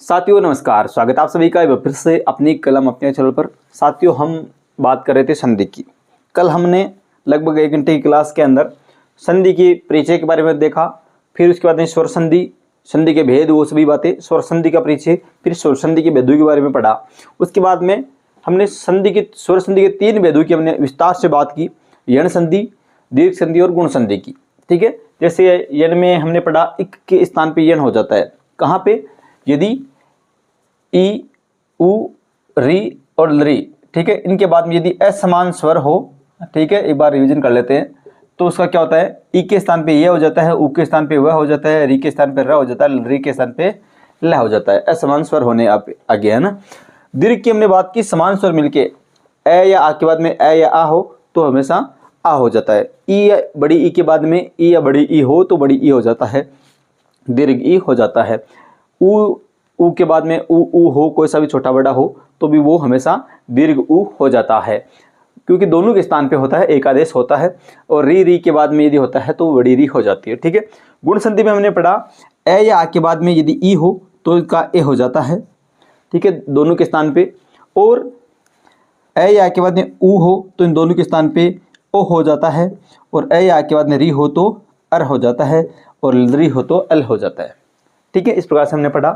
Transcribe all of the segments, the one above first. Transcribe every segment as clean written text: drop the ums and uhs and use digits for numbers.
साथियों नमस्कार, स्वागत आप सभी का एक बार फिर से अपनी कलम अपने चैनल पर। साथियों हम बात कर रहे थे संधि की। कल हमने लगभग 1 घंटे की क्लास के अंदर संधि की परिचय के बारे में देखा, फिर उसके बाद में स्वर संधि, संधि के भेद, वो सभी बातें, स्वर संधि का परिचय, फिर स्वर संधि के भेदों के बारे में पढ़ा। उसके बाद में हमने संधि की, स्वर संधि के 3 भेदों की हमने विस्तार से बात की, यण संधि, दीर्घ संधि और गुण संधि की। ठीक है, जैसे यण में हमने पढ़ा इक के स्थान पे यण हो जाता है। कहाँ पे? यदि ई, उ, री और लरी, ठीक है, इनके बाद में यदि असमान स्वर हो, ठीक है, एक बार रिवीजन कर लेते हैं, तो उसका क्या होता है? ई के स्थान पे ये हो जाता है, उ के स्थान पे वह हो जाता है, री के स्थान पे र हो जाता है, री के स्थान पे ल हो जाता है। असमान स्वर होने आगे है ना। दीर्घ की हमने बात की, समान स्वर मिलके ए या आ के बाद में ए या आ हो तो हमेशा आ हो जाता है। ई या बड़ी ई के बाद में ई या बड़ी ई हो तो बड़ी ई हो जाता है, दीर्घ ई हो जाता है। उ के बाद में उ हो, कोई सा भी छोटा बड़ा हो तो भी वो हमेशा दीर्घ उ हो जाता है, क्योंकि दोनों के स्थान पे होता है, एक आदेश होता है। और री के बाद में यदि होता है तो बड़ी री हो जाती है। ठीक है, गुण संधि में हमने पढ़ा ए या आ के बाद में यदि ई हो तो इसका ए हो जाता है, ठीक है, दोनों के स्थान पे। और ए या के बाद में उ हो तो इन दोनों के स्थान पे ओ हो जाता है, और ए या के बाद में री हो तो अर हो जाता है, और री हो तो एल हो जाता है। ठीक है, इस प्रकार से हमने पढ़ा।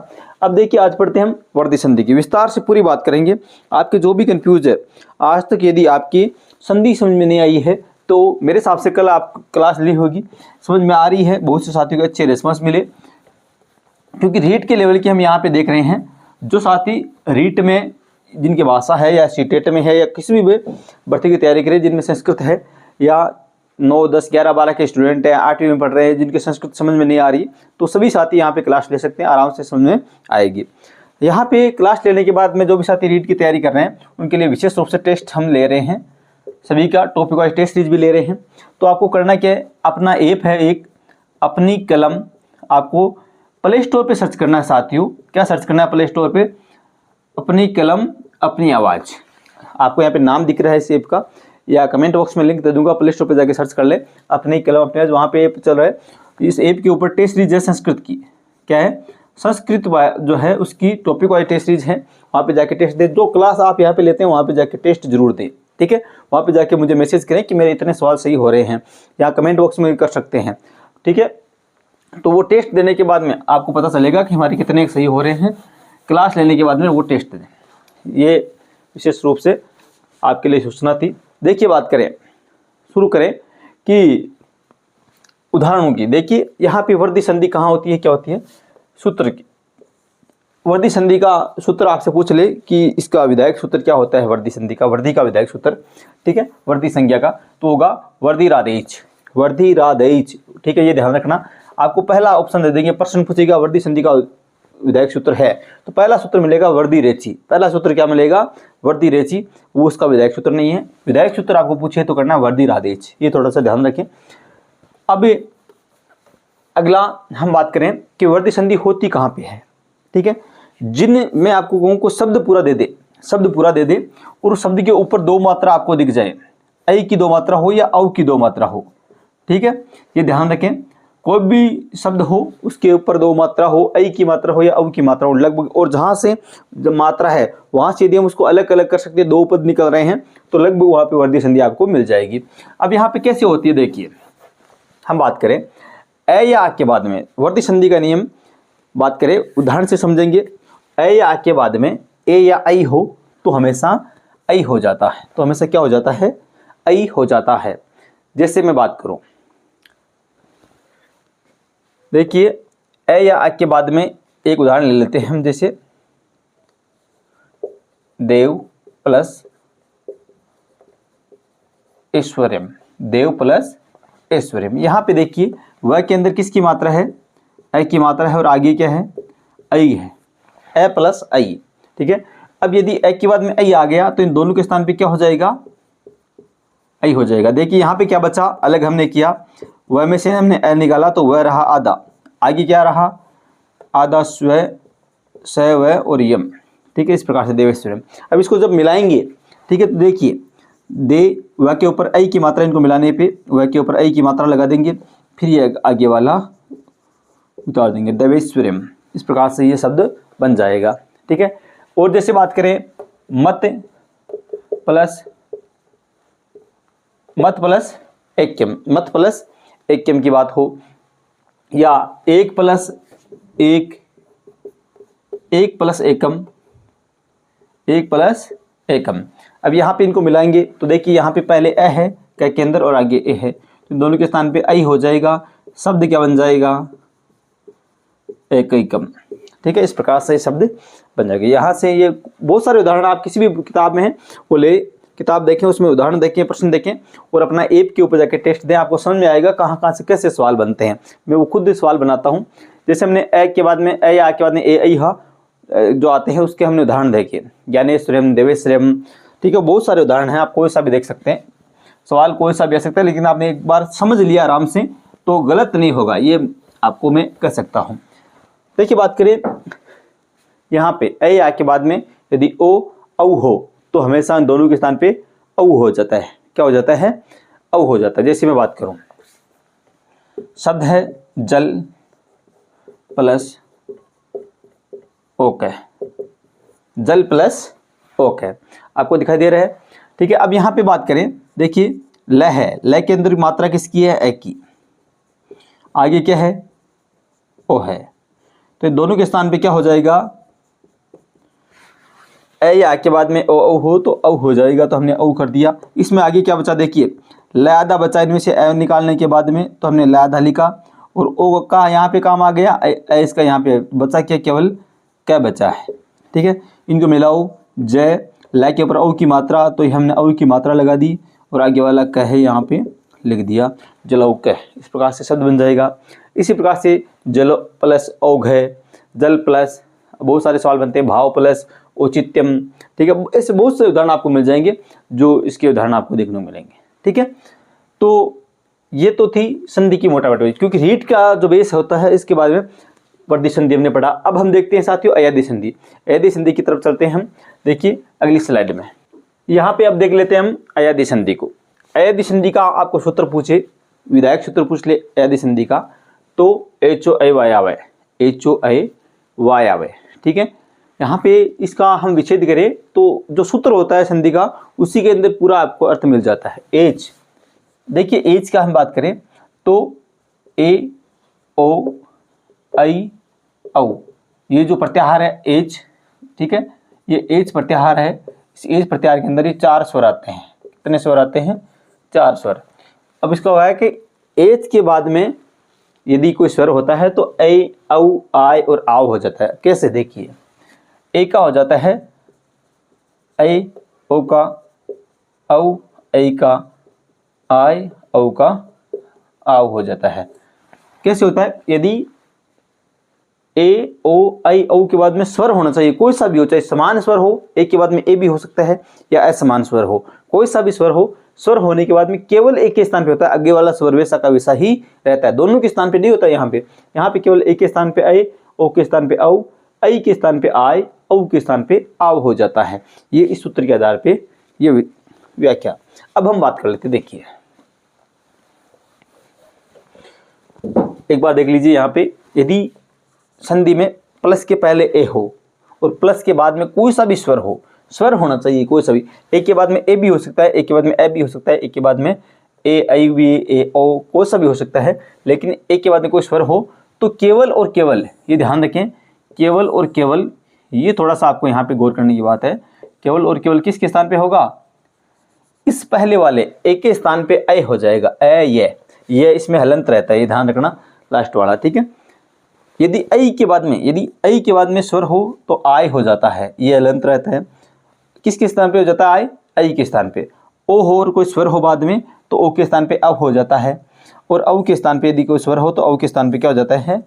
अब देखिए आज पढ़ते हैं हम वर्धी संधि की। विस्तार से पूरी बात करेंगे। आपके जो भी कंफ्यूज है आज तक, यदि आपकी संधि समझ में नहीं आई है तो मेरे हिसाब से कल आप क्लास ली होगी, समझ में आ रही है। बहुत से साथियों को अच्छे रिस्पॉन्स मिले, क्योंकि रीट के लेवल की हम यहाँ पे देख रहे हैं। जो साथी रीट में जिनकी भाषा है या सीटेट में है या किसी भी भर्ती की तैयारी करें, जिनमें संस्कृत है, या 9, 10, 11, 12 के स्टूडेंट हैं, 8वीं में पढ़ रहे हैं, जिनके संस्कृत समझ में नहीं आ रही, तो सभी साथी यहाँ पे क्लास ले सकते हैं, आराम से समझ में आएगी। यहाँ पे क्लास लेने के बाद में जो भी साथी रीट की तैयारी कर रहे हैं उनके लिए विशेष रूप से टेस्ट हम ले रहे हैं, सभी का टॉपिक वाइज टेस्ट सीरीज भी ले रहे हैं। तो आपको करना क्या है, अपना ऐप है एक अपनी कलम, आपको प्ले स्टोर पर सर्च करना है साथियों। क्या सर्च करना है प्ले स्टोर पर? अपनी कलम अपनी आवाज़। आपको यहाँ पे नाम दिख रहा है इस ऐप का, या कमेंट बॉक्स में लिंक दे दूंगा, प्ले स्टोर पे जाके सर्च कर ले अपनी कलम अपनी आवाज़। वहाँ पे ऐप चल रहा है। इस ऐप के ऊपर टेस्ट सीरीज है संस्कृत की। क्या है? संस्कृत जो है उसकी टॉपिक वाइज टेस्ट सीरीज है। वहाँ पे जाके टेस्ट दे। जो क्लास आप यहाँ पे लेते हैं वहाँ पे जाके टेस्ट जरूर दें। ठीक है, वहाँ पे जाके मुझे मैसेज करें कि मेरे इतने सवाल सही हो रहे हैं, या कमेंट बॉक्स में कर सकते हैं। ठीक है, तो वो टेस्ट देने के बाद में आपको पता चलेगा कि हमारे कितने सही हो रहे हैं। क्लास लेने के बाद में वो टेस्ट दें। ये विशेष रूप से आपके लिए सूचना थी। देखिए बात करें, शुरू करें कि उदाहरणों की। देखिए यहाँ पे वर्धी संधि कहाँ होती है, क्या होती है? सूत्र की। वर्धी संधि का सूत्र आपसे पूछ ले कि इसका विधायक सूत्र क्या होता है वर्धी संधि का, वर्धी का विधायक सूत्र। ठीक है, वर्धी संज्ञा का तो होगा वर्धी राधेच, वर्धी राधेच। ठीक है, ये ध्यान रखना। आपको पहला ऑप्शन दे देंगे, प्रश्न पूछेगा वर्धी संधि का विधायक सूत्र है, तो पहला सूत्र मिलेगा वर्धी रेची। पहला सूत्र क्या मिलेगा? वर्धी रेची। वो उसका विधायक सूत्र नहीं है। विधायक सूत्र आपको पूछे तो करना वर्धी राधेच। ये थोड़ा सा ध्यान रखें। अब अगला हम बात करें कि वर्धी संधि होती कहाँ पे है। ठीक है, जिन मैं आपको कहूँ को शब्द पूरा दे दे, शब्द पूरा दे दे, और उस शब्द के ऊपर 2 मात्रा आपको दिख जाए, ऐ की 2 मात्रा हो या औ की 2 मात्रा हो। ठीक है, ये ध्यान रखें। कोई भी शब्द हो उसके ऊपर 2 मात्रा हो, ऐ की मात्रा हो या औ की मात्रा हो लगभग, और जहाँ से जब मात्रा है वहाँ से यदि हम उसको अलग अलग कर सकते हैं, 2 पद निकल रहे हैं तो लगभग वहाँ पे वर्धी संधि आपको मिल जाएगी। अब यहाँ पे कैसे होती है देखिए, हम बात करें ए या आ के बाद में वर्धी संधि का नियम बात करें, उदाहरण से समझेंगे। ए या आ के बाद में ए या ऐ हो तो हमेशा ऐ हो जाता है, तो हमेशा क्या हो जाता है? ऐ हो जाता है। जैसे मैं बात करूँ, देखिए ए या आ के बाद में एक उदाहरण ले लेते हैं हम, जैसे देव प्लस ऐश्वर्यम, देव प्लस ऐश्वर्यम। यहाँ पे देखिए वह के अंदर किसकी मात्रा है? ऐ की मात्रा है, और आगे क्या है? ऐ है, ए प्लस ऐ। ठीक है, अब यदि ए के बाद में ऐ आ गया तो इन दोनों के स्थान पे क्या हो जाएगा? ऐ हो जाएगा। देखिए यहाँ पे क्या बचा, अलग हमने किया, वह में से हमने ए निकाला तो वह रहा आधा, आगे क्या रहा? आधा स्व, स, व और यम। ठीक है, इस प्रकार से देवेश्वरम। अब इसको जब मिलाएंगे, ठीक है, तो देखिए दे व के ऊपर ऐ की मात्रा, इनको मिलाने पे व के ऊपर ऐ की मात्रा लगा देंगे, फिर ये आगे वाला उतार देंगे, देवेश्वरम। इस प्रकार से ये शब्द बन जाएगा। ठीक है, और जैसे बात करें मत प्लस एकम, मत प्लस एकम की बात हो, या एक प्लस एकम, एक प्लस एकम। अब यहाँ पे इनको मिलाएंगे तो देखिए यहाँ पे पहले ए है क के अंदर और आगे ए है, तो दोनों के स्थान पे आई हो जाएगा, शब्द क्या बन जाएगा, एकम। ठीक है, इस प्रकार से शब्द बन जाएगा। यहाँ से ये बहुत सारे उदाहरण आप किसी भी किताब में हैं वो ले किताब देखें, उसमें उदाहरण देखें, प्रश्न देखें और अपना ऐप के ऊपर जाके टेस्ट दें, आपको समझ में आएगा कहाँ कहाँ से कैसे सवाल बनते हैं। मैं वो खुद सवाल बनाता हूँ। जैसे हमने ए के बाद में ए या के बाद में ए आई हा जो आते हैं उसके हमने उदाहरण देखे, ज्ञानेश्वरम, देवेश्वरम। ठीक है, बहुत सारे उदाहरण हैं, आप कोई सा भी देख सकते हैं, सवाल कोई सा भी आ सकता है, लेकिन आपने एक बार समझ लिया आराम से तो गलत नहीं होगा, ये आपको मैं कह सकता हूँ। देखिए बात करें यहाँ पे ए या के बाद में यदि ओ औ हो तो हमेशा दोनों के स्थान पे औ हो जाता है। क्या हो जाता है, औ हो जाता है। जैसे मैं बात करूं, शब्द है जल प्लस ओके, जल प्लस ओके, आपको दिखाई दे रहा है। ठीक है, अब यहाँ पे बात करें, देखिए ल है, ल के अंदर मात्रा किसकी है, ए की, आगे क्या है, ओ है, तो दोनों के स्थान पे क्या हो जाएगा, ए या के बाद में ओ हो तो औ हो जाएगा, तो हमने औ कर दिया। इसमें आगे क्या बचा, देखिए ल आधा बचा, इनमें से ए निकालने के बाद में तो हमने ल आधा लिखा और ओ का यहाँ पे काम आ गया, इसका यहाँ पे बचा क्या, केवल क्या बचा है। ठीक है, इनको मिलाओ, जय ल के ऊपर औ की मात्रा, तो हमने औ की मात्रा लगा दी और आगे वाला कह यहाँ पे लिख दिया, जलौ कह। इस प्रकार से शब्द बन जाएगा। इसी प्रकार से जल प्लस औघ है, जल प्लस बहुत सारे सवाल बनते हैं, भाव प्लस औचित्यम। ठीक है, ऐसे बहुत से उदाहरण आपको मिल जाएंगे, जो इसके उदाहरण आपको देखने को मिलेंगे। ठीक है, तो ये तो थी संधि की मोटा मोटी, क्योंकि रीट का जो बेस होता है इसके बारे में वर्दी संधि हमने पढ़ा। अब हम देखते हैं साथियों अयादी संधि। अयादी संधि की तरफ चलते हैं हम। देखिए अगली स्लाइड में यहाँ पे अब देख लेते हैं हम अयादी संधि को। अयादी संधि का आपको सूत्र पूछे, विधायक सूत्र पूछ ले अयादी संधि का, तो HOI आवे, HOI आवे। ठीक है, यहाँ पे इसका हम विच्छेद करें तो जो सूत्र होता है संधि का उसी के अंदर पूरा आपको अर्थ मिल जाता है। एच, देखिए एच का हम बात करें तो ए ओ आई औ, ये जो प्रत्याहार है एच, ठीक है, ये एच प्रत्याहार है। इस एच प्रत्याहार के अंदर ये 4 स्वर आते हैं। कितने स्वर आते हैं, 4 स्वर। अब इसका हुआ है कि एच के बाद में यदि कोई स्वर होता है तो ए औ आय और आव हो जाता है। कैसे, देखिए ए का हो जाता है ए ओ का औ, ए का आय औ का आव हो जाता है। कैसे होता है, यदि ए ओ आई औ के बाद में स्वर होना चाहिए, कोई सा भी हो, चाहे समान स्वर हो, ए के बाद में ए भी हो सकता है या असमान स्वर हो, कोई सा भी स्वर हो, स्वर होने के बाद में केवल एक के स्थान पे होता है, आगे वाला स्वर वैसा का वैसा ही रहता है, दोनों के स्थान पे नहीं होता। यहाँ पे केवल एक के स्थान पे ए, ओ के स्थान पे औ, आई के स्थान पे आय, औ के स्थान पे आव हो जाता है। ये इस सूत्र के आधार पे ये व्याख्या। अब हम बात कर लेते, देखिए एक बार देख लीजिए यहाँ पे, यदि संधि में प्लस के पहले ए हो और प्लस के बाद में कोई सा भी स्वर हो, स्वर होना चाहिए कोई सा भी, ए के बाद में ए भी हो सकता है, ए के बाद में ए भी हो सकता है, ए के बाद में ए आई वी ए ओ, कोई सा भी हो सकता है, लेकिन ए के बाद में कोई स्वर हो तो केवल और केवल, ये ध्यान रखें, केवल और केवल, ये थोड़ा सा आपको यहाँ पे गौर करने की बात है, केवल और केवल किसके स्थान पे होगा, इस पहले वाले ए के स्थान पे ए हो जाएगा। ए ये इसमें हलंत रहता है, ये ध्यान रखना, लास्ट वाला। ठीक है, यदि आई के बाद में स्वर हो तो आय हो जाता है, ये हलंत रहता है। किसके स्थान पे हो जाता है, आय, आई के स्थान पे। ओ हो और कोई स्वर हो बाद में तो ओ के स्थान पे अव हो जाता है, और अव के स्थान पे यदि कोई स्वर हो तो अव के स्थान पे क्या हो जाता है,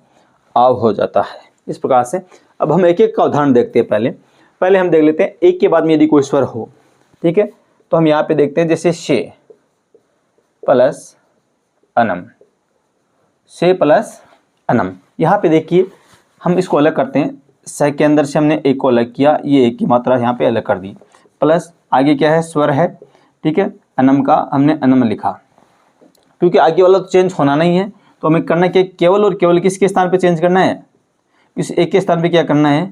आव हो जाता है। इस प्रकार से अब हम एक एक का उदाहरण देखते हैं। पहले हम देख लेते हैं एक के बाद में यदि कोई स्वर हो। ठीक है, तो हम यहाँ पे देखते हैं, जैसे शे प्लस अनम, से प्लस अनम। यहाँ पे देखिए हम इसको अलग करते हैं, स के अंदर से हमने एक को अलग किया, ये एक की मात्रा यहाँ पे अलग कर दी, प्लस आगे क्या है, स्वर है। ठीक है, अनम का हमने अनम लिखा, क्योंकि आगे वाला तो चेंज होना नहीं है, तो हमें करना क्या, केवल और केवल किसके स्थान पे चेंज करना है, इस एक के स्थान पे क्या करना है,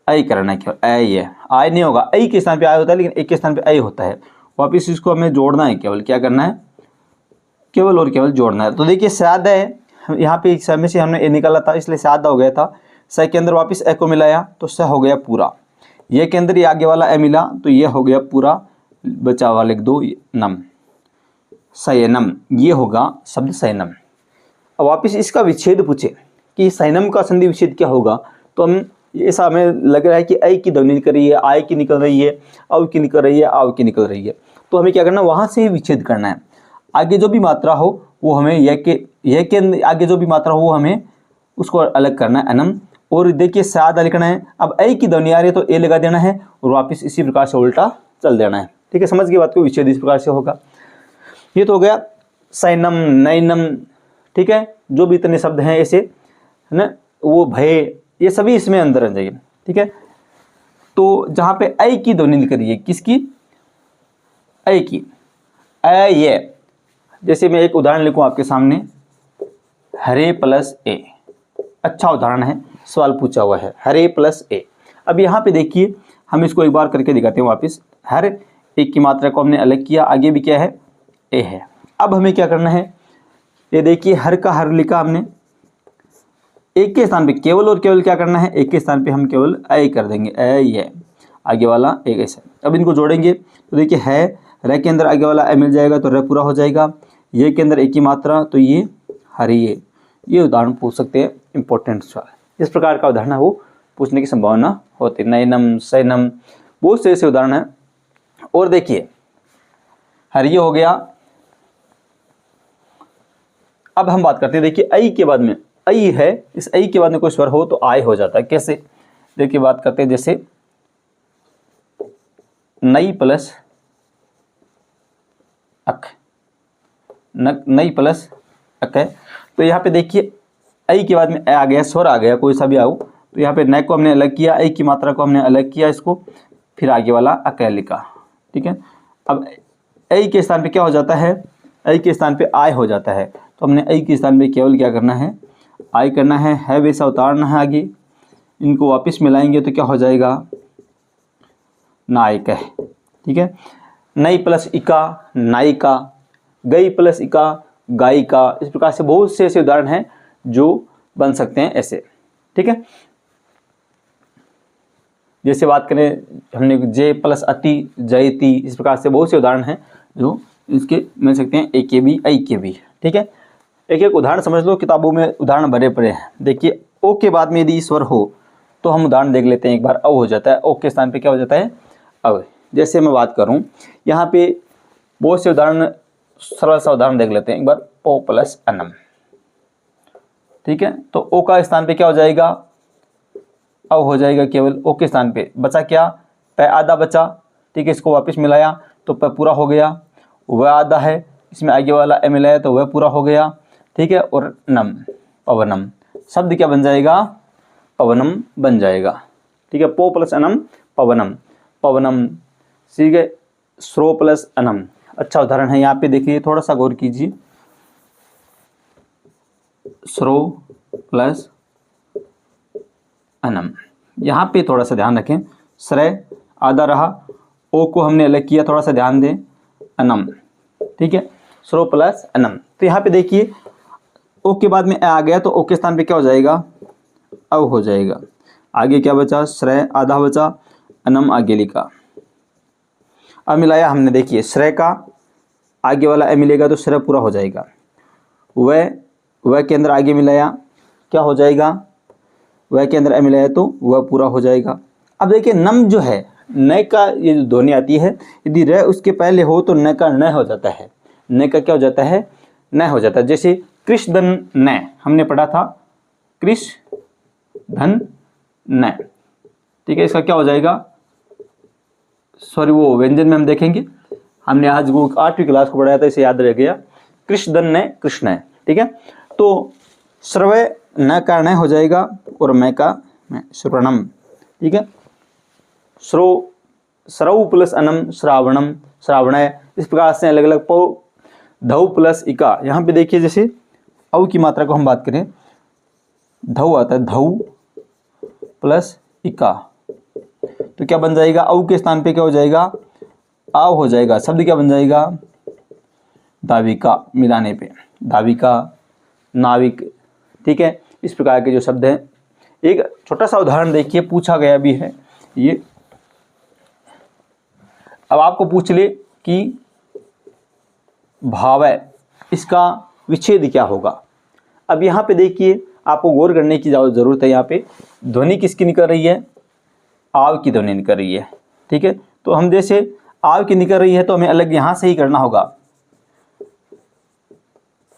ऐ करना है, केवल ऐ है, आय नहीं होगा, ऐ के स्थान पे आय होता है, लेकिन एक के स्थान पे ऐ होता है। वापिस इसको हमें जोड़ना है, केवल क्या करना है, केवल और केवल जोड़ना है। तो देखिए सादा है, यहाँ पे समय से हमने ए निकाला था इसलिए सादा हो गया था, स के अंदर वापस ए को मिलाया तो स हो गया पूरा, ये के अंदर ये आगे वाला ए मिला तो ये हो गया पूरा, बचा हुआ लिख दो नम, सयनम, ये होगा शब्द सयनम। अब वापस इसका विच्छेद पूछे कि सयनम का संधि विच्छेद क्या होगा, तो हम ऐसा हमें लग रहा है कि ऐ की ध्वनि निकल रही है, आय की निकल रही है, औ की निकल रही है, आव की निकल रही है, तो हमें क्या करना है, वहाँ से ही विच्छेद करना है। आगे जो भी मात्रा हो वो हमें यह के आगे जो भी मात्रा हो वो हमें उसको अलग करना है, अनम। और देखिए सादा लिखना है, अब ऐ की ध्वनि आ रही है तो ए लगा देना है और वापस इसी प्रकार से उल्टा चल देना है। ठीक है, समझ की बात को, विच्छेद इस प्रकार से होगा। ये तो हो गया सैनम, नैनम। ठीक है, जो भी इतने शब्द हैं ऐसे है ना, वो भय, ये सभी इसमें अंदर आ जाइए। ठीक है, तो जहाँ पे ऐ की ध्वनि लिख रही है, किसकी, ऐ की, ऐ ये, जैसे मैं एक उदाहरण लिखूं आपके सामने, हरे प्लस ए, अच्छा उदाहरण है, सवाल पूछा हुआ है हरे प्लस ए। अब यहाँ पे देखिए हम इसको एक बार करके दिखाते हैं वापस। हर एक की मात्रा को हमने अलग किया, आगे भी क्या है, ए है। अब हमें क्या करना है, ये देखिए हर का हर लिखा हमने, एक के स्थान पे केवल और केवल क्या करना है, एक के स्थान पे हम केवल ऐ कर देंगे, ऐ ये आगे वाला एक ऐसा। अब इनको जोड़ेंगे तो देखिए है, र के अंदर आगे वाला ए मिल जाएगा तो र पूरा हो जाएगा, ये के अंदर एक ही मात्रा तो ये हरिये। ये उदाहरण पूछ सकते हैं, इंपॉर्टेंट सवाल। इस प्रकार का उदाहरण है वो पूछने की संभावना होती है। नैनम, सैनम, बहुत से ऐसे उदाहरण हैं। और देखिए हरिये हो गया। अब हम बात करते हैं, देखिए ऐ के बाद में ऐ है, इस ऐ के बाद में कोई स्वर हो तो आय हो जाता है। कैसे, देखिए बात करते हैं, जैसे नई प्लस अक, नई प्लस अक है, तो यहाँ पे देखिए ऐ के बाद में ए आ गया, स्वर आ गया, कोई सा भी आओ, तो यहाँ पे न को हमने अलग किया, ऐ की मात्रा को हमने अलग किया इसको, फिर आगे वाला अक लिखा। ठीक है, अब ऐ के स्थान पे क्या हो जाता है, ऐ के स्थान पे आय हो जाता है, तो हमने ऐ के स्थान पे केवल क्या करना है, आय करना है वैसा उतारना है आगे, इनको वापस मिलाएंगे तो क्या हो जाएगा, नायक है। ठीक है, नई प्लस इका, नायिका, गई प्लस इका, गायिका। इस प्रकार से बहुत से ऐसे उदाहरण हैं जो बन सकते हैं ऐसे। ठीक है, जैसे बात करें हमने जे प्लस अति, जयति, इस प्रकार से बहुत से उदाहरण हैं जो इसके मिल सकते हैं, ए के भी, ऐ के भी। ठीक है, एक एक उदाहरण समझ लो, किताबों में उदाहरण भरे पड़े हैं। देखिए ओ के बाद में यदि स्वर हो तो हम उदाहरण देख लेते हैं एक बार। औ हो जाता है, ओ के स्थान पे क्या हो जाता है, अव। जैसे मैं बात करूं यहाँ पे बहुत से उदाहरण, सरल सा उदाहरण देख लेते हैं एक बार, ओ प्लस अनम। ठीक है, तो ओ का स्थान पे क्या हो जाएगा, अव हो जाएगा केवल। ओ के स्थान पे बचा क्या, पै आधा बचा। ठीक है, इसको वापस मिलाया तो प पूरा हो गया, वह आधा है, इसमें आगे वाला ए मिलाया तो वह पूरा हो गया। ठीक है, और नम, पवनम, शब्द क्या बन जाएगा, पवनम बन जाएगा। ठीक है, पो प्लस अनम, पवनम, पवनम। ठीक है, स्रो प्लस अनम, अच्छा उदाहरण है। यहाँ पे देखिए, थोड़ा सा गौर कीजिए, स्रो प्लस अनम, यहाँ पे थोड़ा सा ध्यान रखें, श्रय आधा रहा, ओ को हमने अलग किया, थोड़ा सा ध्यान दें, अनम। ठीक है, स्रो प्लस अनम। तो यहाँ पे देखिए ओ के बाद में ए आ गया तो ओ के स्थान पे क्या हो जाएगा, अव हो जाएगा। आगे क्या बचा, श्रय आधा बचा, अनम आगे लिखा। अब मिलाया हमने, देखिए श्रय का आगे वाला ए मिलेगा तो श्रय पूरा हो जाएगा। वह के अंदर आगे मिलाया, क्या हो जाएगा, वह के अंदर ए मिलाया तो वह पूरा हो जाएगा। अब देखिए नम जो है, न का ये जो ध्वनि आती है, यदि र उसके पहले हो तो न का न हो जाता है, न का क्या हो जाता है, न हो जाता है। जैसे कृष धन न हमने पढ़ा था, कृष धन न। ठीक है, इसका क्या हो जाएगा, सॉरी वो व्यंजन में हम देखेंगे, हमने आज वो 8वीं क्लास को पढ़ाया था, इसे याद रह गया, कृष धन न कृष्ण है। ठीक है, तो श्रवय न का न हो जाएगा और मैं का मैं, श्रवणम। ठीक है, श्रव प्लस अनम, श्रावणम, श्रावणय। इस प्रकार से अलग अलग पौ, धौ प्लस इका। यहाँ पे देखिए जैसे औ की मात्रा को हम बात करें, धौ आता है, धौ प्लस इका, तो क्या बन जाएगा, औ के स्थान पे क्या हो जाएगा, आव हो जाएगा। शब्द क्या बन जाएगा, दाविका, मिलाने पे दाविका, नाविक। ठीक है, इस प्रकार के जो शब्द हैं। एक छोटा सा उदाहरण देखिए, पूछा गया भी है ये। अब आपको पूछ ले कि भावय, इसका विच्छेद क्या होगा। अब यहाँ पे देखिए, आपको गौर करने की ज़रूरत है। यहाँ पे ध्वनि किसकी निकल रही है, आव की ध्वनि निकल रही है। ठीक है, तो हम जैसे आव की निकल रही है तो हमें अलग यहाँ से ही करना होगा।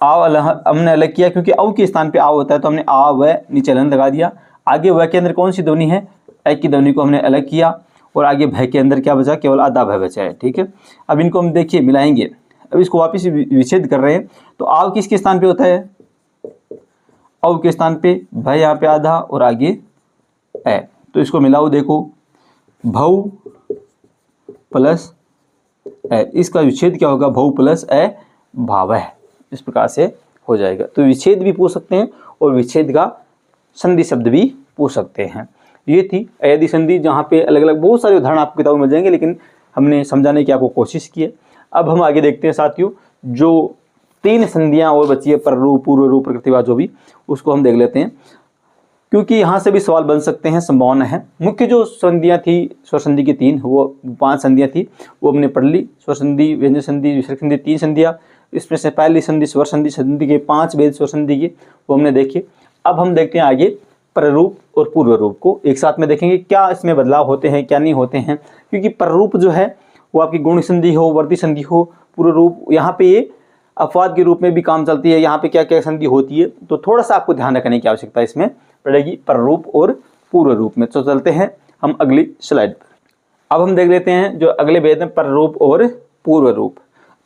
आव हमने अलग किया क्योंकि औ के स्थान पे आव होता है, तो हमने आ व नीचे लन लगा दिया। आगे व के अंदर कौन सी ध्वनि है, ए की ध्वनि को हमने अलग किया, और आगे भय के अंदर क्या बचा, केवल आधा भय बचा है। ठीक है, अब इनको हम देखिए मिलाएंगे। अब इसको वापस विच्छेद कर रहे हैं, तो आव किसके स्थान पे होता है, औ के स्थान पे, भय यहाँ पे आधा और आगे ए। तो इसको मिलाओ, देखो भव प्लस ए, इसका विच्छेद क्या होगा, भव प्लस ए भावः। इस प्रकार से हो जाएगा। तो विच्छेद भी पूछ सकते हैं और विच्छेद का संधि शब्द भी पूछ सकते हैं। ये थी अयदि संधि, जहाँ पे अलग अलग बहुत सारे उदाहरण आपको किताबों में मिल जाएंगे, लेकिन हमने समझाने की आपको कोशिश की है। अब हम आगे देखते हैं साथियों, जो 3 संधियाँ और बची है, पररूप, पूर्व रूप, प्रकृतिवाद, जो भी, उसको हम देख लेते हैं, क्योंकि यहाँ से भी सवाल बन सकते हैं, संभावना है। मुख्य जो संधियाँ थी स्वर संधि की 3, वो 5 संधियाँ थी, वो हमने पढ़ ली। स्वर संधि, व्यंजन संधि, विसर्ग संधि, 3 संधियाँ। इसमें से पहली संधि स्वर संधि, संधि के 5 भेद स्वर संधि की, वो हमने देखी। अब हम देखते हैं आगे प्ररूप और पूर्व रूप को एक साथ में देखेंगे, क्या इसमें बदलाव होते हैं, क्या नहीं होते हैं। क्योंकि प्ररूप जो है वो आपकी गुण संधि हो, वर्ती संधि हो, पूर्व रूप यहाँ पे ये अपवाद के रूप में भी काम चलती है। यहाँ पे क्या क्या संधि होती है, तो थोड़ा सा आपको ध्यान रखने की आवश्यकता इसमें पड़ेगी, प्ररूप और पूर्व रूप में। तो चलते हैं हम अगली स्लाइड पर। अब हम देख लेते हैं जो अगले भेद हैं, प्ररूप और पूर्व रूप।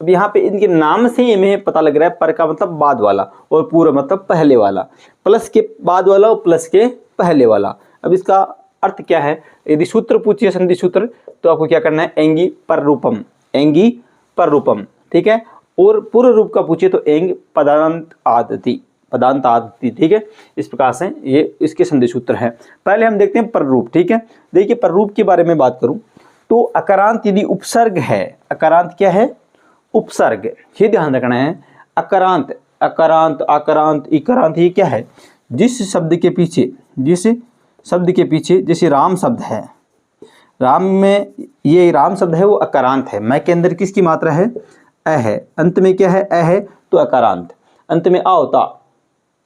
अब यहाँ पे इनके नाम से हमें पता लग रहा है, पर का मतलब बाद वाला और पूर्व मतलब पहले वाला, प्लस के बाद वाला और प्लस के पहले वाला। अब इसका अर्थ क्या है, यदि सूत्र पूछिए संधि सूत्र, तो आपको क्या करना है, एंगी पर रूपम, एंगी पर रूपम। ठीक है, और पूर्व रूप का पूछिए तो एंग पदांत आदति, पदांत आदति। ठीक है, इस प्रकार से ये इसके संधि सूत्र हैं। पहले हम देखते हैं प्ररूप। ठीक है, देखिए प्ररूप के बारे में बात करूं तो अकारांत यदि उपसर्ग है, अकारांत क्या है, उपसर्ग, ये ध्यान रखना है। अकारांत, अकारांत, आकारांत, इकारांत, ये क्या है, जिस शब्द के पीछे, जिस शब्द के पीछे, जैसे राम शब्द है, राम में ये राम शब्द है वो अकारांत है। मैं के अंदर किसकी मात्रा है, अ है, अंत में क्या है, अ है, तो अकारांत। अंत में आ होता,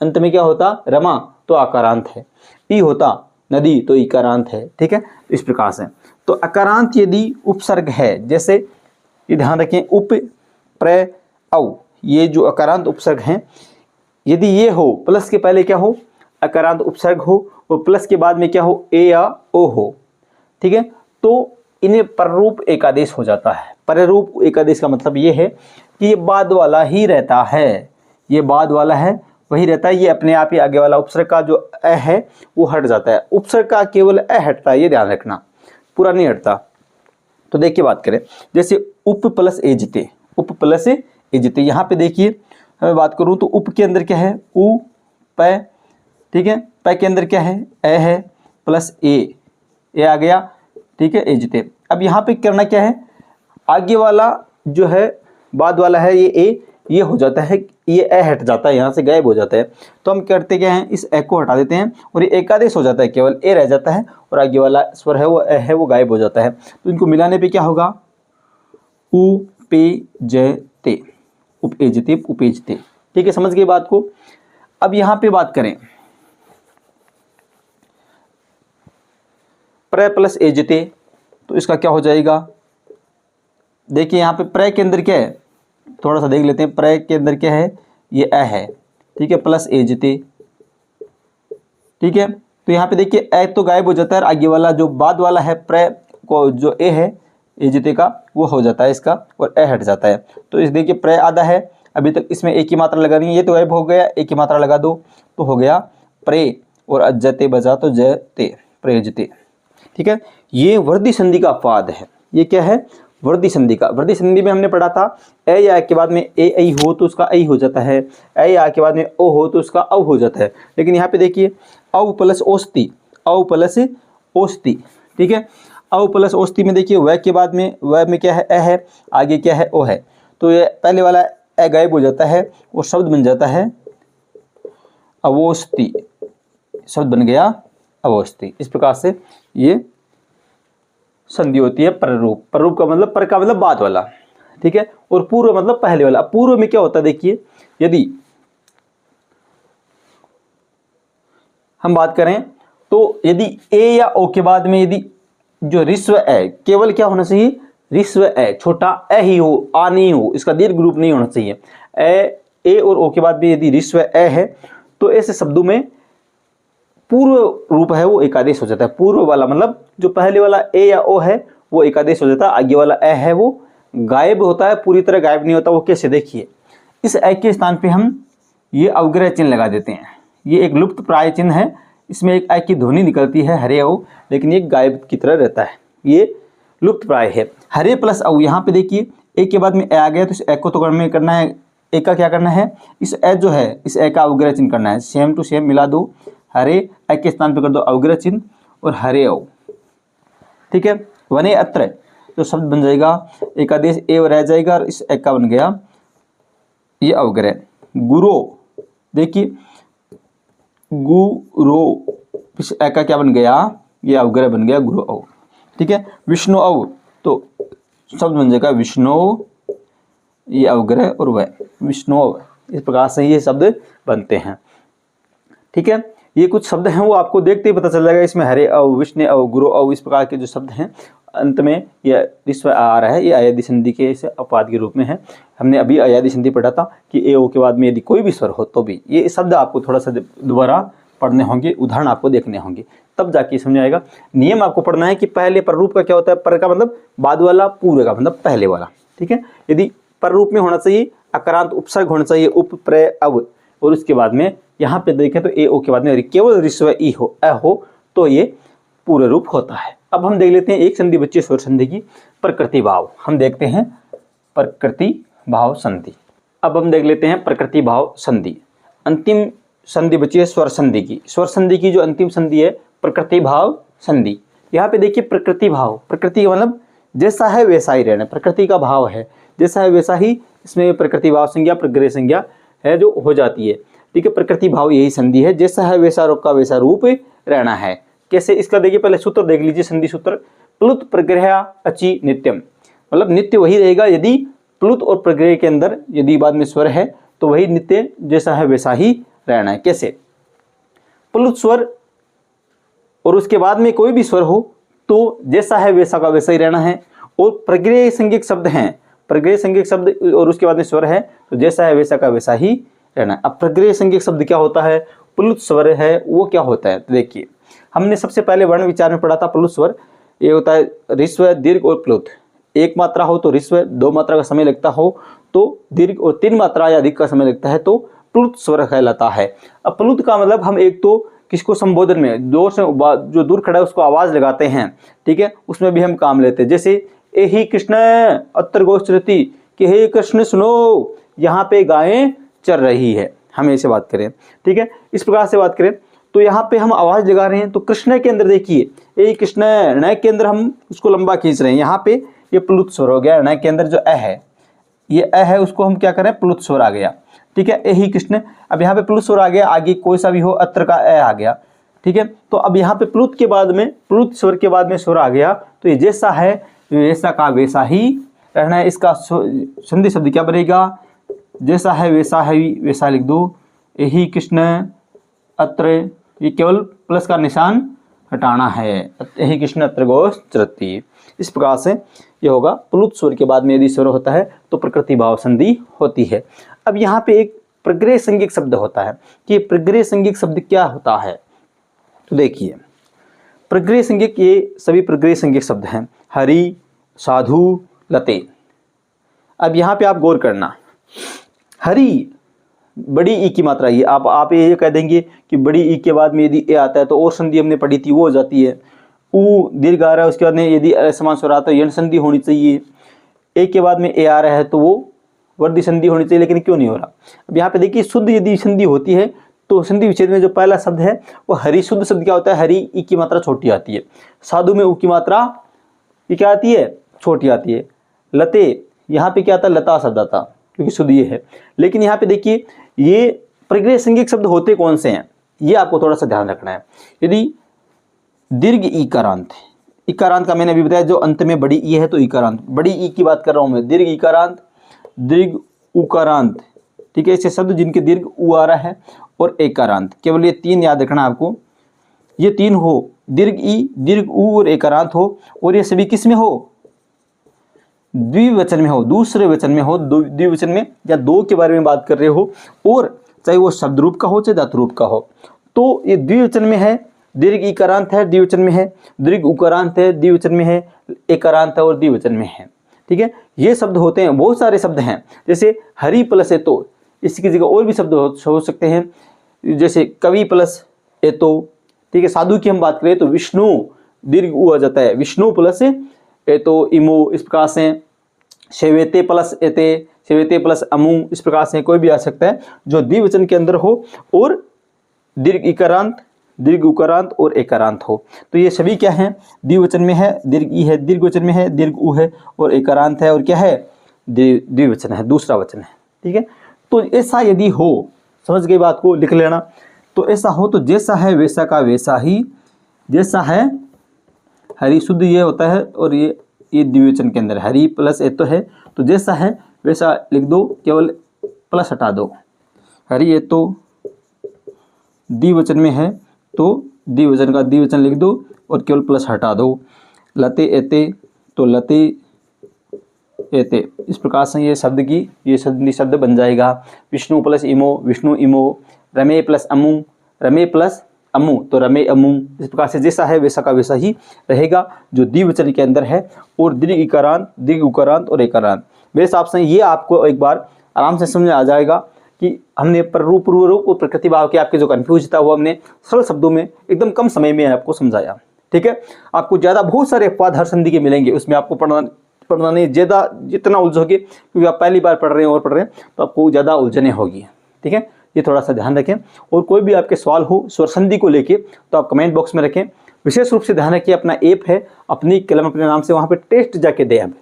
अंत में क्या होता, रमा, तो आकारांत है। ई होता, नदी, तो इकारांत है। ठीक है, इस प्रकार से। तो अकारांत यदि उपसर्ग है, जैसे ये ध्यान रखें, उप, प्र, औ, ये जो अकारांत उपसर्ग हैं, यदि ये हो, प्लस के पहले क्या हो, अकारांत उपसर्ग हो, और प्लस के बाद में क्या हो, ए या ओ हो। ठीक है, तो इन्हें पररूप एकादेश हो जाता है। पररूप एकादेश का मतलब ये है कि ये बाद वाला ही रहता है, ये बाद वाला है वही रहता है, ये अपने आप ही आगे वाला उपसर्ग का जो अ है वो हट जाता है। उपसर्ग का केवल अ हटता है, ये ध्यान रखना, पूरा नहीं हटता। तो देखिए बात करें, जैसे उप प्लस एजते, उप प्लस एजते, यहाँ पे देखिए मैं बात करूँ तो उप के अंदर क्या है, उ, प। ठीक है, प के अंदर क्या है, ए है, प्लस ए आ गया। ठीक है, एजते। अब यहाँ पे करना क्या है, आगे वाला जो है बाद वाला है ये ए, ये हो जाता है, ये ए हट जाता है, यहाँ से गायब हो जाता है। तो हम करते क्या हैं, इस ए को हटा देते हैं और ये एकादेश हो जाता है, केवल ए रह जाता है और आगे वाला स्वर है वो ए है, वो गायब हो जाता है। तो इनको मिलाने पे क्या होगा, उपेजते, उपेजते, उपेजते। ठीक है, समझ गए बात को। अब यहाँ पे बात करें, प्र प्लस एजते, तो इसका क्या हो जाएगा, देखिए यहाँ पे प्र के अंदर क्या है, थोड़ा सा देख लेते हैं। प्र के अंदर क्या है, ये अ है। ठीक है, प्लस एजते। ठीक है, तो यहाँ पे देखिए अ तो गायब हो जाता है, आगे वाला जो बाद वाला है प्र को जो ए है एजते का, वो हो जाता है इसका, और अ हट जाता है। तो इस देखिए प्र आधा है, अभी तक इसमें एक ही मात्रा लगानी है, ये तो गायब हो गया, एक ही मात्रा लगा दो तो हो गया प्रे, और अजते बजा तो जते, प्रेजते। ठीक है, ये वर्दी संधि का अपवाद है। ये क्या है, वर्दी संधि का। वर्दी संधि में हमने पढ़ा था, ए या के बाद में ए ऐ हो तो उसका ऐ हो जाता है, ए या के बाद में ओ हो तो उसका औ हो जाता है। लेकिन यहाँ पे देखिए औ प्लस ओस्ति, औ प्लस ओस्ति। ठीक है, अव प्लस औस्ती में देखिए व के बाद में व में क्या है अ है, आगे क्या है ओ है, तो ये पहले वाला अ गायब हो जाता है और शब्द बन जाता है अवोस्ती, शब्द बन गया अवोस्ती। इस प्रकार से ये संधि होती है पररूप। पररूप का मतलब पर का मतलब बाद वाला, ठीक है, और पूर्व मतलब पहले वाला। अब पूर्व में क्या होता है देखिए, यदि हम बात करें तो यदि ए या ओ के बाद में यदि जो ऋस्व ए, केवल क्या होना चाहिए, ऋस्व ए, छोटा ए ही हो, आ नहीं हो, इसका दीर्घ रूप नहीं होना चाहिए। ए और ओ के बाद भी यदि ऋस्व ए है तो ऐसे शब्दों में पूर्व रूप है वो एकादेश हो जाता है। पूर्व वाला मतलब जो पहले वाला ए या ओ है वो एकादेश हो जाता है, आगे वाला ए है वो गायब होता है, पूरी तरह गायब नहीं होता। वो कैसे, देखिए इस ए के स्थान पे हम ये अवग्रह चिन्ह लगा देते हैं। ये एक लुप्त प्राय चिन्ह है, इसमें एक ए की ध्वनि निकलती है हरे औ, लेकिन ये गायब की तरह रहता है, ये लुप्त प्राय है। हरे प्लस औ, यहाँ पे देखिए ए के बाद में ए आ गया तो इस ए को तो करना है, ए का क्या करना है, इस ए जो है इस ए का अवग्रह चिन्ह करना है। सेम टू सेम मिला दो, हरे ए के स्थान पे कर दो अवग्रह चिन्ह और हरे औ, ठीक है। वने अत्र जो शब्द बन जाएगा एकादेश ए रह जाएगा और इस ए का बन गया ये अवग्रह। गुरो, देखिए गुरो, इस ए का क्या बन गया, ये अवग्रह बन गया गुरु औ, ठीक है। विष्णु औ, तो शब्द बन जाएगा विष्णु, ये अवग्रह और वह विष्णु औ। इस प्रकार से ये शब्द बनते हैं, ठीक है। ये कुछ शब्द हैं वो आपको देखते ही पता चल जाएगा, इसमें हरे औ, विष्णु औ, गुरु औ, इस प्रकार के जो शब्द हैं अंत में यह ऋस्व आ रहा है, ये अयादि संधि के इस अपवाद के रूप में है। हमने अभी अयादि संधि पढ़ा था कि ए ओ के बाद में यदि कोई भी स्वर हो तो भी ये शब्द आपको थोड़ा सा दोबारा पढ़ने होंगे, उदाहरण आपको देखने होंगे, तब जाके समझ आएगा। नियम आपको पढ़ना है कि पहले पर रूप का क्या होता है, पर का मतलब बाद वाला, पूर्व का मतलब पहले वाला, ठीक है। यदि पर रूप में होना चाहिए अकारांत उपसर्ग होना चाहिए उप प्र अव, और उसके बाद में यहाँ पे देखें तो ए ओ के बाद में केवल ऋस्व ई हो अ हो तो ये पूर्ण रूप होता है। अब हम देख लेते हैं एक संधि बची स्वर संधि की प्रकृति भाव। हम देखते हैं प्रकृति भाव संधि। अब हम देख लेते हैं प्रकृति भाव संधि। अंतिम संधि बची है स्वर संधि की। स्वर संधि की जो अंतिम संधि है प्रकृति भाव संधि। यहाँ पे देखिए प्रकृति भाव, प्रकृति का मतलब जैसा है वैसा ही रहना, प्रकृति का भाव है जैसा है वैसा ही, इसमें प्रकृति भाव संज्ञा प्रग्रह संज्ञा है जो हो जाती है, ठीक है। प्रकृति भाव यही संधि है, जैसा है वैसा रूप का वैसा रूप रहना है। कैसे, इसका देखिए पहले सूत्र देख लीजिए, संधि सूत्र प्लुत प्रग्रह अचि नित्यम, मतलब नित्य वही रहेगा यदि प्लुत और प्रग्रह के अंदर यदि बाद में स्वर है तो वही नित्य जैसा है वैसा ही रहना है। कैसे, प्लुत स्वर और उसके बाद में कोई भी स्वर हो तो जैसा है वैसा का वैसा ही रहना है, और प्रग्रह संज्ञक शब्द हैं, प्रग्रह संज्ञक शब्द और उसके बाद में स्वर है तो जैसा है वैसा का वैसा ही रहना है। अब प्रग्रह संज्ञक शब्द क्या होता है, प्लुत स्वर है वो क्या होता है, तो देखिए हमने सबसे पहले वर्ण विचार में पढ़ा था प्लुत स्वर, ये होता है ऋस्व दीर्घ और प्लुत। एक मात्रा हो तो ऋस्व, दो मात्रा का समय लगता हो तो दीर्घ, और तीन मात्रा या अधिक का समय लगता है तो प्लुत स्वर कहलाता है। अब प्लुत का मतलब हम एक तो किसको संबोधन में जोर से जो दूर खड़ा है उसको आवाज लगाते हैं, ठीक है, उसमें भी हम काम लेते हैं। जैसे ए ही कृष्ण अत्र गोचरति, कि हे कृष्ण सुनो यहाँ पे गायें चर रही है, हम ऐसे बात करें, ठीक है। इस प्रकार से बात करें तो यहाँ पे हम आवाज लगा रहे हैं तो कृष्ण के अंदर देखिए ए कृष्ण, न के अंदर हम उसको लंबा खींच रहे हैं, यहाँ पे ये प्लुत स्वर हो गया। न के अंदर जो अ है, ये अ है उसको हम क्या करें, प्लुत स्वर आ गया, ठीक है। ए ही कृष्ण, अब यहाँ पे प्लुत स्वर आ गया, आगे कोई सा भी हो अत्र का अ आ गया, ठीक है। तो अब यहाँ पे प्लुत के बाद में, प्लुत स्वर के बाद में स्वर आ गया तो ये जैसा है वैसा का वैसा ही रहना है। इसका संधि शब्द क्या बनेगा, जैसा है वैसा है वैसा लिख दो, यही कृष्ण अत्र, ये केवल प्लस का निशान हटाना है, यही कृष्ण अत्र गोचरति। इस प्रकार से ये होगा। प्लुत स्वर के बाद में यदि स्वर होता है तो प्रकृति भाव संधि होती है। अब यहाँ पे एक प्रग्रह संज्ञक शब्द होता है कि प्रग्रह संज्ञक शब्द क्या होता है, तो देखिए प्रग्रह संज्ञक, ये सभी प्रग्रह संज्ञक शब्द हैं, हरि, साधु, लते। अब यहाँ पे आप गौर करना, हरि बड़ी ई की मात्रा, ये आप ये कह देंगे कि बड़ी ई के बाद में यदि ए आता है तो और संधि हमने पढ़ी थी वो हो जाती है। ऊ दीर्घ आ रहा है उसके बाद में यदि समान स्वर आता है यण संधि होनी चाहिए। ए के बाद में ए आ रहा है तो वो वर्धी संधि होनी चाहिए, लेकिन क्यों नहीं हो रहा। अब यहाँ पे देखिए शुद्ध यदि संधि होती है तो संधि विच्छेद में जो पहला शब्द है वो हरि, शुद्ध शब्द क्या होता है, हरि ई की मात्रा छोटी आती है, साधु में ऊ की मात्रा ये क्या आती है, छोटी आती है। लते, यहाँ पे क्या आता है, लता शब्द आता, क्योंकि शुद्ध ये है। लेकिन यहाँ पे देखिए ये प्रक्रिया संज्ञक शब्द होते कौन से हैं, ये आपको थोड़ा सा ध्यान रखना है। यदि दीर्घ ईकारांत, इकारांत का मैंने अभी बताया, जो अंत में बड़ी ई है तो इकारांत, बड़ी ई की बात कर रहा हूं मैं। दीर्घ इकारांत, दीर्घ उकारांत, ठीक है, ऐसे शब्द जिनके दीर्घ उ आ रहा है, और एकारांत, केवल ये तीन याद रखना आपको। ये तीन हो, दीर्घ ई, दीर्घ उ और एकारांत हो, और ये सभी किस में हो, द्विवचन में हो, दूसरे वचन में हो, द्विवचन में, या दो के बारे में बात कर रहे हो, और चाहे वो शब्द रूप का हो चाहे धातु रूप का हो, तो ये द्विवचन में है। दीर्घ इकारांत है, द्विवचन में है। दीर्घ उकारांत है, द्विवचन में है। एकारांत है और द्विवचन में है। ठीक है, ये शब्द होते हैं, बहुत सारे शब्द हैं, जैसे हरि प्लस एतो, इसकी जगह और भी शब्द हो सकते हैं, जैसे कवि प्लस एतो। ठीक है, साधु की हम बात करें तो विष्णु, दीर्घ उ आ जाता है, विष्णु प्लस एतो इमो, इस प्रकार से। सेवेते प्लस एते, सेवेते प्लस अमु, इस प्रकार से कोई भी आ सकता है जो द्विवचन के अंदर हो और दीर्घ इकारांत, दीर्घ उकारांत और एकारांत हो। तो ये सभी क्या हैं, द्विवचन में है, दीर्घ ई है, दीर्घवचन में है, दीर्घ उ है, और एकारांत है, और क्या है, द्विवचन है, दूसरा वचन है। ठीक है, तो ऐसा यदि हो, समझ गई बात को, लिख लेना। तो ऐसा हो तो जैसा है वैसा का वैसा ही, जैसा है हरि शुद्ध ये होता है, और ये द्विवचन के अंदर हरि प्लस एतो है, तो जैसा है वैसा लिख दो, केवल प्लस हटा दो। हरि एतो द्विवचन में है तो द्विवचन का द्विवचन लिख दो और केवल प्लस हटा दो। लते एते तो लते एते, इस प्रकार से ये शब्द की ये शब्द बन जाएगा। विष्णु प्लस इमो, विष्णु इमो। रमे प्लस अमु, रमे प्लस अमु तो रमे अमु। इस प्रकार से जैसा है वैसा का वैसा ही रहेगा, जो द्विवचन के अंदर है, और दीर्घ इकारांत, दीर्घ उकारांत और एकारांत। मेरे हिसाब से ये आपको एक बार आराम से समझ में आ जाएगा कि हमने प्ररूप, पूर्वरूप और प्रकृति भाव के आपके जो कन्फ्यूज था वो हमने सरल शब्दों में एकदम कम समय में आपको समझाया। ठीक है, आपको ज़्यादा बहुत सारे अपवाद हर संधि के मिलेंगे, उसमें आपको पढ़ना नहीं, ज़्यादा जितना उलझोगे, क्योंकि आप पहली बार पढ़ रहे हैं और पढ़ रहे हैं, तो आपको ज़्यादा उलझने होगी। ठीक है, ये थोड़ा सा ध्यान रखें। और कोई भी आपके सवाल हो स्वर संधि को लेके तो आप कमेंट बॉक्स में रखें। विशेष रूप से ध्यान रखिए, अपना ऐप है अपनी कलम अपने नाम से, वहाँ पे टेस्ट जाके दें,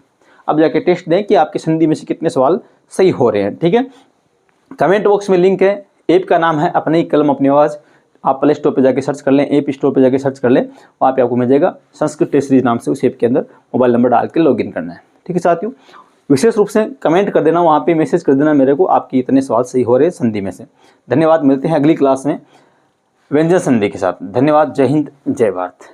अब जाके टेस्ट दें कि आपकी संधि में से कितने सवाल सही हो रहे हैं। ठीक है, कमेंट बॉक्स में लिंक है, ऐप का नाम है अपनी कलम अपनी आवाज़। आप प्ले स्टोर पर जाके सर्च कर लें, ऐप स्टोर पर जाके सर्च कर लें, वहाँ पे आपको मिल जाएगा। संस्कृत टेस्ट सीरीज नाम से उस ऐप के अंदर मोबाइल नंबर डाल के लॉगिन करना है। ठीक है साथियों, विशेष रूप से कमेंट कर देना, वहाँ पे मैसेज कर देना मेरे को, आपकी इतने सवाल सही हो रहे हैं संधि में से। धन्यवाद, मिलते हैं अगली क्लास में व्यंजन संधि के साथ। धन्यवाद, जय हिंद, जय भारत।